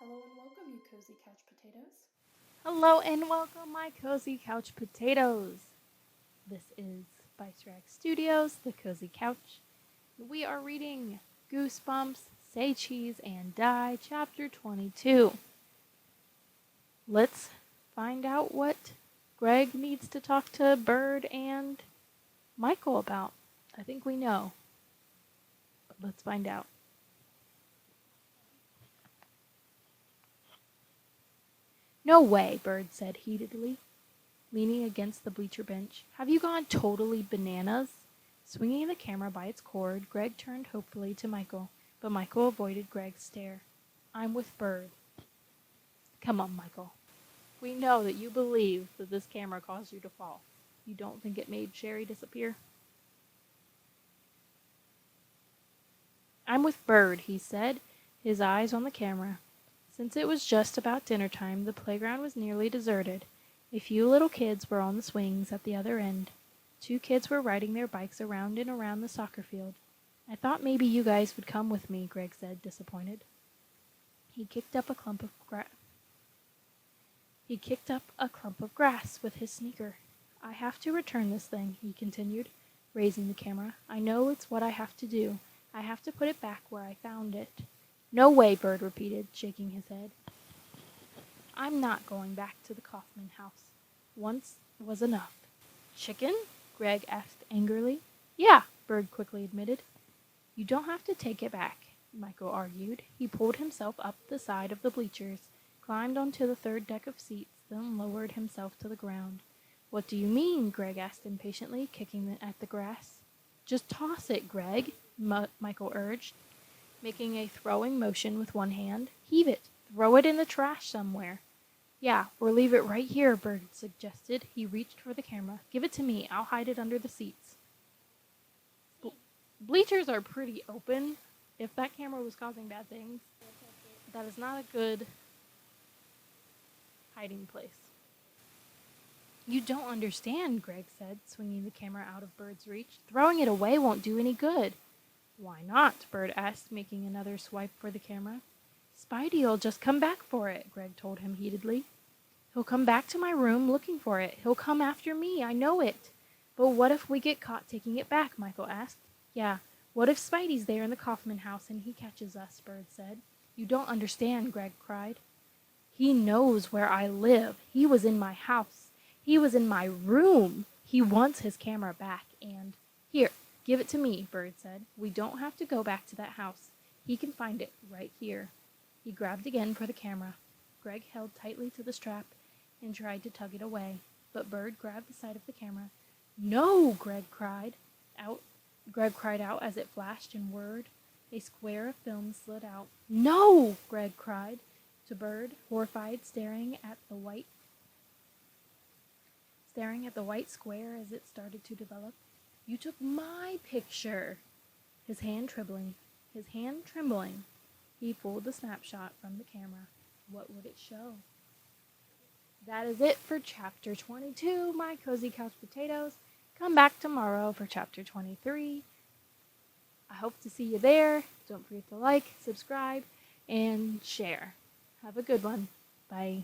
Hello and welcome, you cozy couch potatoes. Hello and welcome, my cozy couch potatoes. This is Spice Rack Studios, the Cozy Couch. We are reading Goosebumps, Say Cheese and Die, Chapter 22. Let's find out what Greg needs to talk to Bird and Michael about. I think we know, but let's find out. No way, Bird said heatedly, leaning against the bleacher bench. Have you gone totally bananas? Swinging the camera by its cord, Greg turned hopefully to Michael, but Michael avoided Greg's stare. I'm with Bird. Come on, Michael. We know that you believe that this camera caused you to fall. You don't think it made Sherry disappear? I'm with Bird, he said, his eyes on the camera. Since it was just about dinner time, the playground was nearly deserted. A few little kids were on the swings at the other end. 2 kids were riding their bikes around and around the soccer field. I thought maybe you guys would come with me, Greg said, disappointed. He kicked up a clump of grass with his sneaker. I have to return this thing, he continued, raising the camera. I know it's what I have to do. I have to put it back where I found it. No way, Bird repeated, shaking his head. I'm not going back to the Kaufman house. Once was enough. Chicken? Greg asked angrily. Yeah, Bird quickly admitted. You don't have to take it back, Michael argued. He pulled himself up the side of the bleachers, climbed onto the 3rd deck of seats, then lowered himself to the ground. What do you mean? Greg asked impatiently, kicking at the grass. Just toss it, Greg, Michael urged, making a throwing motion with one hand. Heave it. Throw it in the trash somewhere. Yeah, or leave it right here, Bird suggested. He reached for the camera. Give it to me. I'll hide it under the seats. Bleachers are pretty open. If that camera was causing bad things, that is not a good hiding place. You don't understand, Greg said, swinging the camera out of Bird's reach. Throwing it away won't do any good. Why not? Bird asked, making another swipe for the camera. Spidey'll just come back for it, Greg told him heatedly. He'll come back to my room looking for it. He'll come after me, I know it. But what if we get caught taking it back? Michael asked. Yeah, what if Spidey's there in the Kaufman house and he catches us? Bird said. You don't understand, Greg cried. He knows where I live. He was in my house. He was in my room. He wants his camera back and... Here, give it to me, Bird said. We don't have to go back to that house. He can find it right here. He grabbed again for the camera. Greg held tightly to the strap and tried to tug it away, but Bird grabbed the side of the camera. No, Greg cried out as it flashed and whirred. A square of film slid out. No, Greg cried to Bird, horrified, staring at the white square as it started to develop. You took my picture. His hand trembling, he pulled the snapshot from the camera. What would it show? That is it for Chapter 22, my cozy couch potatoes. Come back tomorrow for Chapter 23. I hope to see you there. Don't forget to like, subscribe, and share. Have a good one. Bye.